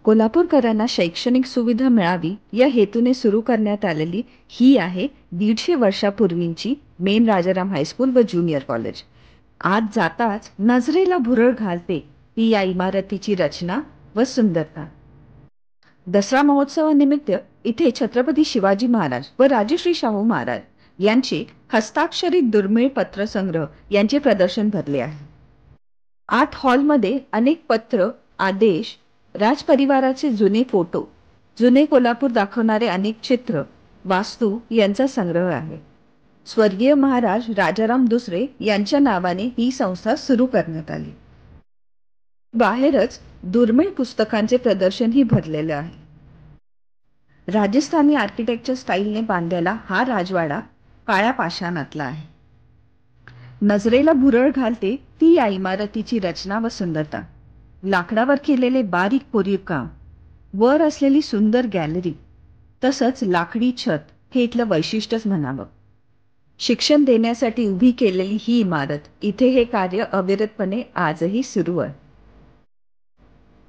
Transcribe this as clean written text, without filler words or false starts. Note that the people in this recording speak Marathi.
कोल्हापूरकरांना शैक्षणिक सुविधा मिळावी या हेतूने सुरू करण्यात आलेली ही आहे 150 वर्षापूर्वीची मेन राजाराम हायस्कूल व ज्युनियर कॉलेज. आत जाताच नजरेला भुरळ घालते ती या इमारतीची रचना व सुंदरता. दसरा महोत्सवानिमित्त इथे छत्रपती शिवाजी महाराज व राजश्री शाहू महाराज यांचे हस्ताक्षरित दुर्मिळ पत्रसंग्रह यांचे प्रदर्शन भरले आहे. आर्ट हॉलमध्ये अनेक पत्र, आदेश, राजपरिवाराचे जुने फोटो, जुने कोल्हापूर दाखवणारे अनेक चित्र, वास्तू यांचा संग्रह आहे. स्वर्गीय महाराज राजाराम दुसरे यांच्या नावाने ही संस्था सुरू करण्यात आली. बाहेरच दुर्मिळ पुस्तकांचे प्रदर्शनही भरलेले आहे. राजस्थानी आर्किटेक्चर स्टाईलने बांधलेला हा राजवाडा काळ्या पाषाणातला आहे. नजरेला भुरळ घालते ती या इमारतीची रचना व सुंदरता. लाकडावर केलेले बारीक कोरीव काम, वर असलेली सुंदर गॅलरी, तसंच लाकडी छत हे इथलं वैशिष्ट्यच म्हणावं. शिक्षण देण्यासाठी उभी केलेली ही इमारत, इथे हे कार्य अविरतपणे आजही सुरू आहे.